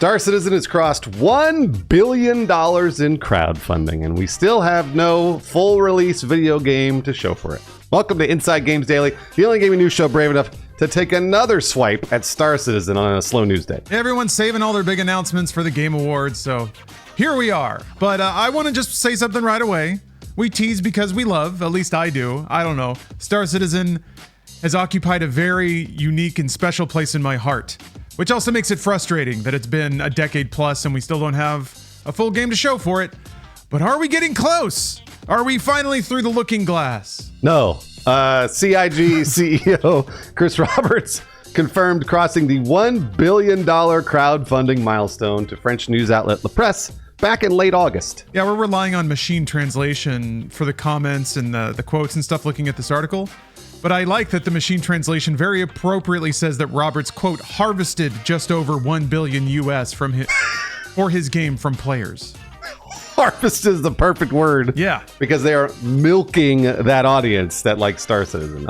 Star Citizen has crossed $1 billion in crowdfunding, and we still have no full release video game to show for it. Welcome to Inside Games Daily, the only gaming news show brave enough to take another swipe at Star Citizen on a slow news day. Everyone's saving all their big announcements for the Game Awards, so here we are. But I want to just say something right away. We tease because we love, at least I do. I don't know. Star Citizen has occupied a very unique and special place in my heart, which also makes it frustrating that it's been a decade plus and we still don't have a full game to show for it. But are we getting close? Are we finally through the looking glass? No. CIG CEO Chris Roberts confirmed crossing the $1 billion crowdfunding milestone to French news outlet La Presse back in late August. Yeah, we're relying on machine translation for the comments and the quotes and stuff looking at this article. But I like that the machine translation very appropriately says that Roberts, quote, harvested just over 1 billion US from his, for his game from players. Harvest is the perfect word. Yeah. Because they are milking that audience that likes Star Citizen.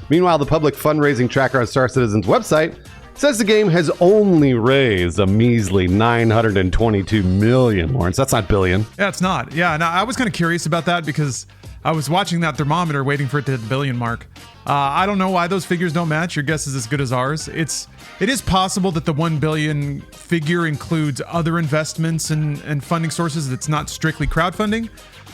Meanwhile, the public fundraising tracker on Star Citizen's website says the game has only raised a measly 922 million, Lawrence. That's not billion. Yeah, it's not. Yeah, and I was kind of curious about that because I was watching that thermometer waiting for it to hit the billion mark. I don't know why those figures don't match. Your guess is as good as ours. It is possible that the 1 billion figure includes other investments and funding sources that's not strictly crowdfunding.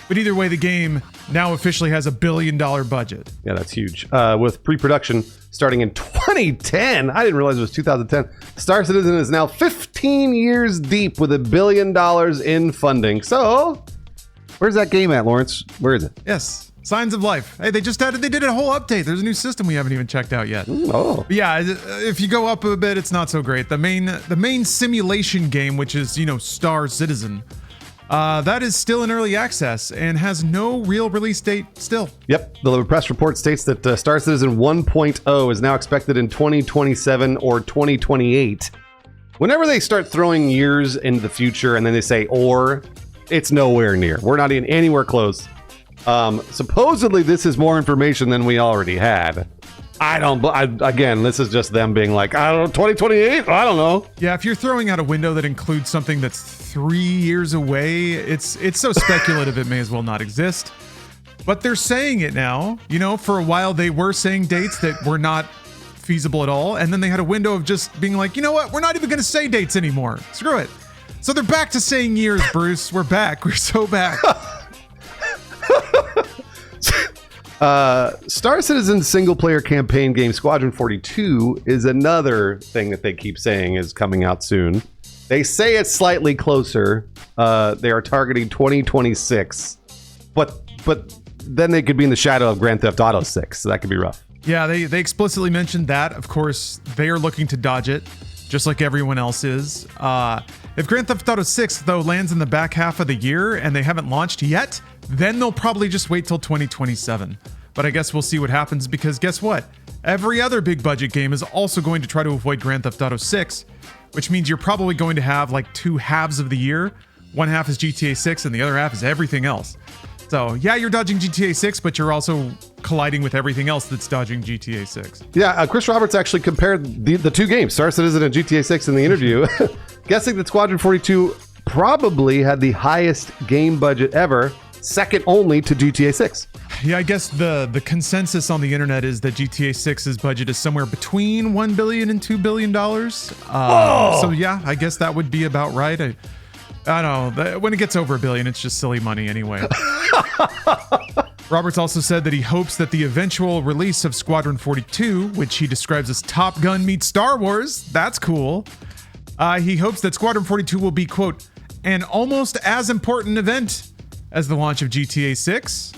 But either way, the game now officially has $1 billion budget. Yeah, that's huge. With pre-production starting in 2010, I didn't realize it was 2010. Star Citizen is now 15 years deep with $1 billion in funding. So, where's that game at, Lawrence? Where is it? Yes. Signs of Life. Hey, they did a whole update. There's a new system we haven't even checked out yet. Oh. Yeah, if you go up a bit, it's not so great. The main simulation game, which is, Star Citizen, that is still in early access and has no real release date still. Yep. The press report states that Star Citizen 1.0 is now expected in 2027 or 2028. Whenever they start throwing years into the future and then they say, or, it's nowhere near. We're not even anywhere close. Supposedly this is more information than we already had. Again, this is just them being like, I don't know, 2028? I don't know. Yeah, if you're throwing out a window that includes something that's 3 years away, it's so speculative it may as well not exist. But they're saying it now. For a while they were saying dates that were not feasible at all, and then they had a window of just being like, you know what? We're not even going to say dates anymore. Screw it. So they're back to saying years, Bruce. We're back. We're so back. Star Citizen's single-player campaign game Squadron 42 is another thing that they keep saying is coming out soon. They say it's slightly closer. They are targeting 2026, but then they could be in the shadow of Grand Theft Auto 6, so that could be rough. Yeah, they explicitly mentioned that. Of course, they are looking to dodge it, just like everyone else is. If Grand Theft Auto 6, though, lands in the back half of the year and they haven't launched yet, then they'll probably just wait till 2027. But I guess we'll see what happens because guess what? Every other big budget game is also going to try to avoid Grand Theft Auto 6, which means you're probably going to have like two halves of the year. One half is GTA 6 and the other half is everything else. So yeah, you're dodging GTA 6, but you're also colliding with everything else that's dodging GTA 6. Yeah, Chris Roberts actually compared the two games, Star Citizen and GTA 6 in the interview, guessing that Squadron 42 probably had the highest game budget ever, second only to GTA 6. Yeah, I guess the consensus on the internet is that GTA 6's budget is somewhere between $1 billion and $2 billion. So yeah, I guess that would be about right. I don't know. When it gets over $1 billion, it's just silly money anyway. Roberts also said that he hopes that the eventual release of Squadron 42, which he describes as Top Gun meets Star Wars, that's cool. He hopes that Squadron 42 will be, quote, an almost as important event as the launch of GTA 6.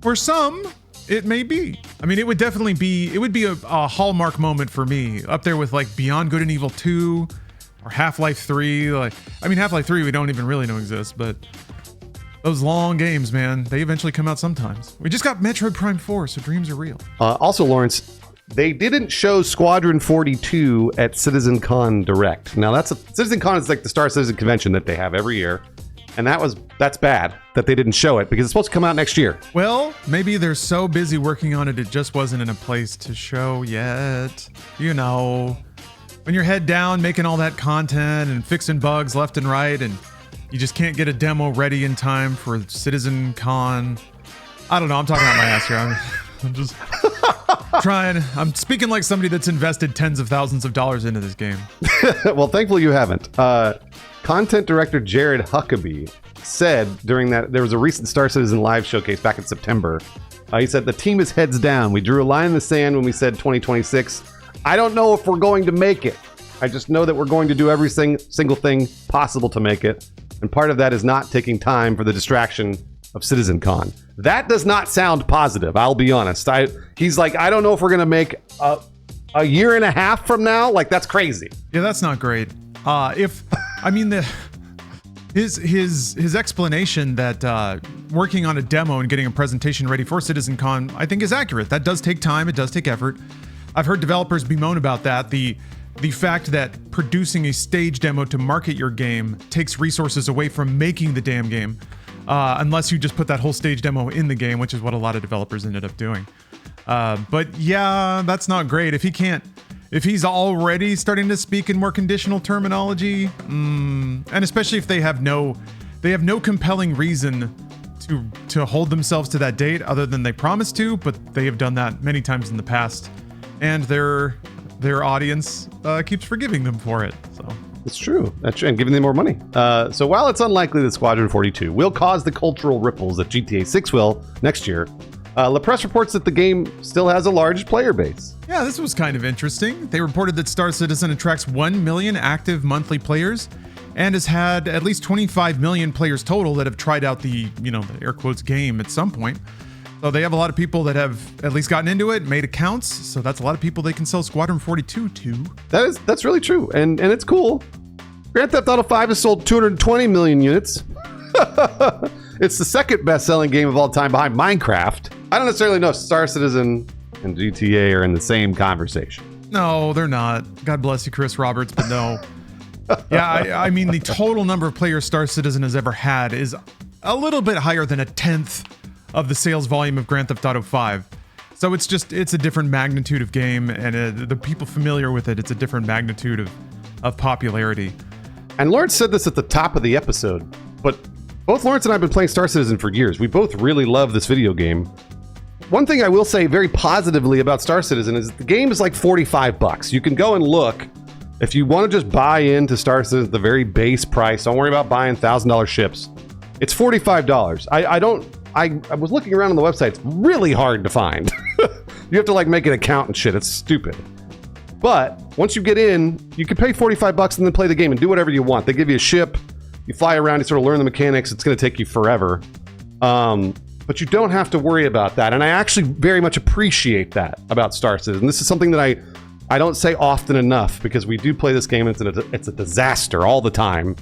For some, it may be. I mean, it would be a hallmark moment for me, up there with like Beyond Good and Evil 2 or Half-Life 3. Half-Life 3 we don't even really know exists, but those long games, man, they eventually come out sometimes. We just got Metroid Prime 4, so dreams are real. Also, Lawrence, they didn't show Squadron 42 at CitizenCon Direct. Now, CitizenCon is like the Star Citizen convention that they have every year. And that's bad that they didn't show it because it's supposed to come out next year. Well, maybe they're so busy working on it, it just wasn't in a place to show yet. when you're head down making all that content and fixing bugs left and right, and you just can't get a demo ready in time for Citizen Con. I don't know. I'm talking out my ass here. I'm just trying. I'm speaking like somebody that's invested tens of thousands of dollars into this game. Well, thankfully you haven't. Content director Jared Huckabee said during that there was a recent Star Citizen live showcase back in September. He said the team is heads down. We drew a line in the sand when we said 2026. I don't know if we're going to make it. I just know that we're going to do every single thing possible to make it. And part of that is not taking time for the distraction of Citizen Con. That does not sound positive, I'll be honest. He's like, I don't know if we're going to make a year and a half from now. Like, that's crazy. Yeah, that's not great. His explanation that working on a demo and getting a presentation ready for Citizen Con, I think is accurate. That does take time. It does take effort. I've heard developers bemoan about that. The fact that producing a stage demo to market your game takes resources away from making the damn game, unless you just put that whole stage demo in the game, which is what a lot of developers ended up doing. But yeah, that's not great. If he's already starting to speak in more conditional terminology, and especially if they have no compelling reason to hold themselves to that date other than they promised to, but they have done that many times in the past, and their audience keeps forgiving them for it. So it's true. That's true, and giving them more money. So while it's unlikely that Squadron 42 will cause the cultural ripples that GTA 6 will next year, La Presse reports that the game still has a large player base. Yeah, this was kind of interesting. They reported that Star Citizen attracts 1 million active monthly players and has had at least 25 million players total that have tried out the air quotes game at some point. So they have a lot of people that have at least gotten into it, made accounts. So that's a lot of people they can sell Squadron 42 to. That's really true. And it's cool. Grand Theft Auto 5 has sold 220 million units. It's the second best-selling game of all time behind Minecraft. I don't necessarily know if Star Citizen and GTA are in the same conversation. No, they're not. God bless you, Chris Roberts, but no. Yeah, I mean, the total number of players Star Citizen has ever had is a little bit higher than a tenth of the sales volume of Grand Theft Auto 5. So it's a different magnitude of game, and the people familiar with it, it's a different magnitude of popularity. And Lawrence said this at the top of the episode, but both Lawrence and I have been playing Star Citizen for years. We both really love this video game. One thing I will say very positively about Star Citizen is the game is like $45. You can go and look. If you want to just buy into Star Citizen at the very base price, don't worry about buying $1,000 ships. It's $45. I was looking around on the website. It's really hard to find. You have to like make an account and shit. It's stupid. But once you get in, you can pay $45 and then play the game and do whatever you want. They give you a ship. You fly around, you sort of learn the mechanics. It's going to take you forever. But you don't have to worry about that. And I actually very much appreciate that about Star Citizen. This is something that I don't say often enough because we do play this game and it's a disaster all the time.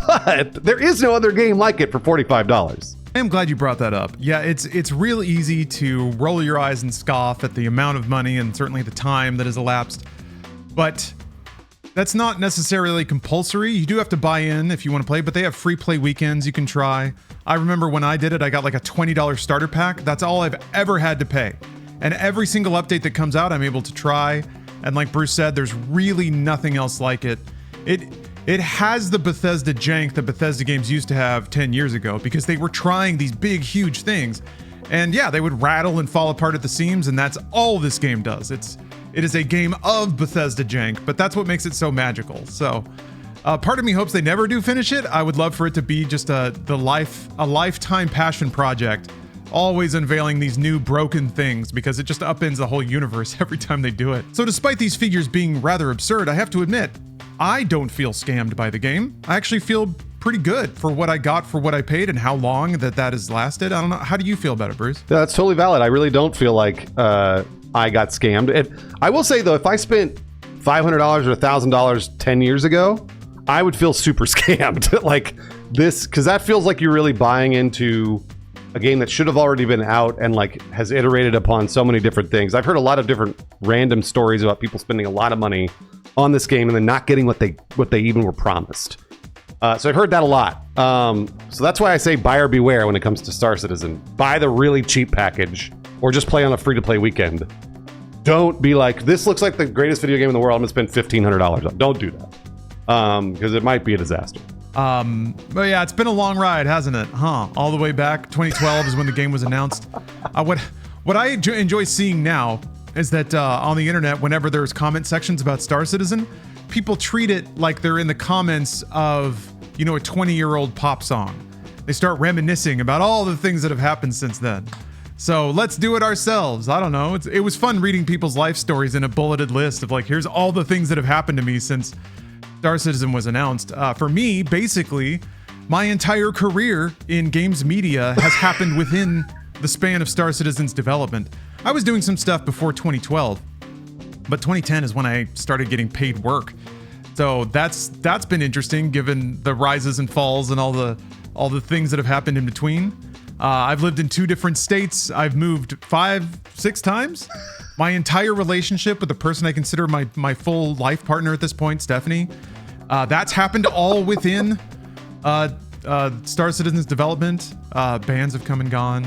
But there is no other game like it for $45. I am glad you brought that up. Yeah, it's real easy to roll your eyes and scoff at the amount of money and certainly the time that has elapsed. But that's not necessarily compulsory. You do have to buy in if you want to play, but they have free play weekends you can try. I remember when I did it, I got like a $20 starter pack. That's all I've ever had to pay. And every single update that comes out, I'm able to try. And like Bruce said, there's really nothing else like it. It has the Bethesda jank that Bethesda games used to have 10 years ago because they were trying these big, huge things. And yeah, they would rattle and fall apart at the seams, and that's all this game does. It is a game of Bethesda jank, but that's what makes it so magical. So part of me hopes they never do finish it. I would love for it to be just a lifetime passion project, always unveiling these new broken things because it just upends the whole universe every time they do it. So despite these figures being rather absurd, I have to admit, I don't feel scammed by the game. I actually feel pretty good for what I got for what I paid and how long that has lasted. I don't know. How do you feel about it, Bruce? Yeah, that's totally valid. I really don't feel like I got scammed. I will say, though, if I spent $500 or $1,000 10 years ago, I would feel super scammed. Like this, because that feels like you're really buying into a game that should have already been out and like has iterated upon so many different things. I've heard a lot of different random stories about people spending a lot of money on this game and then not getting what they even were promised. So I've heard that a lot. So that's why I say buyer beware when it comes to Star Citizen. Buy the really cheap package or just play on a free-to-play weekend. don't be like, this looks like the greatest video game in the world. I'm gonna spend $1,500 on. Don't do that, because it might be a disaster. But yeah, it's been a long ride, hasn't it? All the way back 2012 is when the game was announced. What I enjoy seeing now is that on the internet, whenever there's comment sections about Star Citizen, people treat it like they're in the comments of, you know, a 20-year-old pop song. They start reminiscing about all the things that have happened since then. So let's do it ourselves. I don't know. It was fun reading people's life stories in a bulleted list of like, here's all the things that have happened to me since Star Citizen was announced. For me, basically, my entire career in games media has happened within the span of Star Citizen's development. I was doing some stuff before 2012, but 2010 is when I started getting paid work. So that's been interesting, given the rises and falls and all the things that have happened in between. I've lived in 2 different states. I've moved 5-6 times. My entire relationship with the person I consider my full life partner at this point, Stephanie, that's happened all within Star Citizen's development. Bands have come and gone.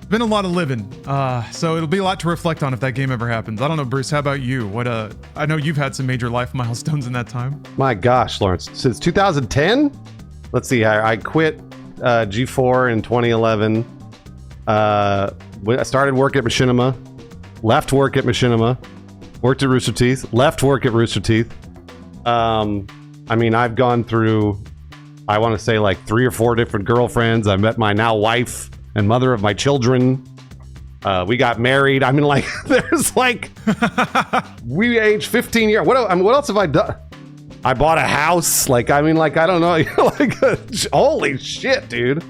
Been a lot of living, so it'll be a lot to reflect on if that game ever happens. I don't know, Bruce, how about you? I know you've had some major life milestones in that time. My gosh, Lawrence, since 2010? Let's see, I quit G4 in 2011. I started work at Machinima, left work at Machinima, worked at Rooster Teeth, left work at Rooster Teeth. I mean, I've gone through, I want to say like 3 or 4 different girlfriends. I met my now wife and mother of my children. We got married. I mean, like, there's like, we aged 15 years. What else have I done? I bought a house. Like, I mean, like, I don't know. Like, holy shit, dude.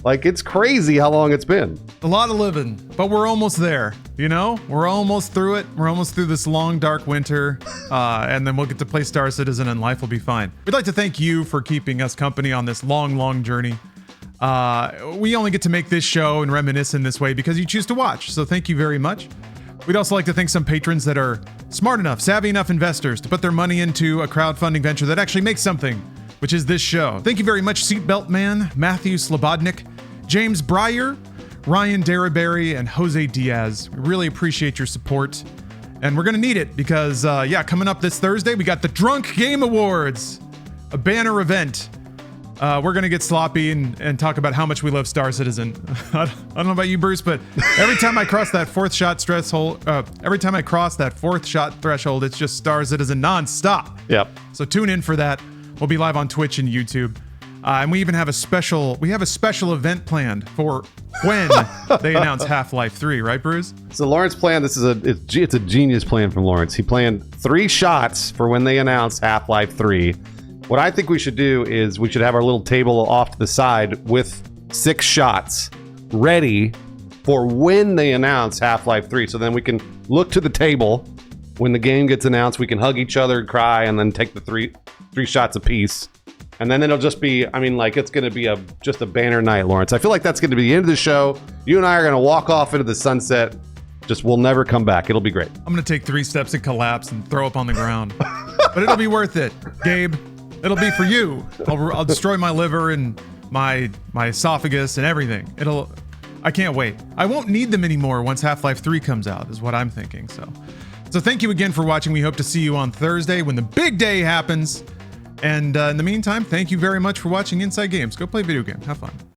Like, it's crazy how long it's been. A lot of living, but we're almost there, you know? We're almost through it. We're almost through this long, dark winter, and then we'll get to play Star Citizen and life will be fine. We'd like to thank you for keeping us company on this long, long journey. We only get to make this show and reminisce in this way because you choose to watch, so thank you very much. We'd also like to thank some patrons that are smart enough, savvy enough investors to put their money into a crowdfunding venture that actually makes something, which is this show. Thank you very much, Seatbelt Man, Matthew Slobodnik, James Breyer, Ryan Daraberry, and Jose Diaz. We really appreciate your support, and we're gonna need it because, coming up this Thursday, we got the Drunk Game Awards, a banner event. We're gonna get sloppy and talk about how much we love Star Citizen. I don't know about you, Bruce, but every time I cross that fourth shot threshold, it's just Star Citizen nonstop. Yep. So tune in for that. We'll be live on Twitch and YouTube, and we even have a special event planned for when they announce Half-Life 3, right, Bruce? So Lawrence planned. It's a genius plan from Lawrence. He planned 3 shots for when they announce Half-Life 3. What I think we should do is we should have our little table off to the side with 6 shots ready for when they announce Half-Life 3. So then we can look to the table when the game gets announced. We can hug each other, cry, and then take the three shots apiece. And then it'll just be, I mean, like, it's going to be just a banner night, Lawrence. I feel like that's going to be the end of the show. You and I are going to walk off into the sunset. Just we'll never come back. It'll be great. I'm going to take 3 steps and collapse and throw up on the ground. But it'll be worth it, Gabe. It'll be for you. I'll destroy my liver and my esophagus and everything. I can't wait. I won't need them anymore once Half-Life 3 comes out, is what I'm thinking. So thank you again for watching. We hope to see you on Thursday when the big day happens. And in the meantime, thank you very much for watching Inside Games. Go play a video game. Have fun.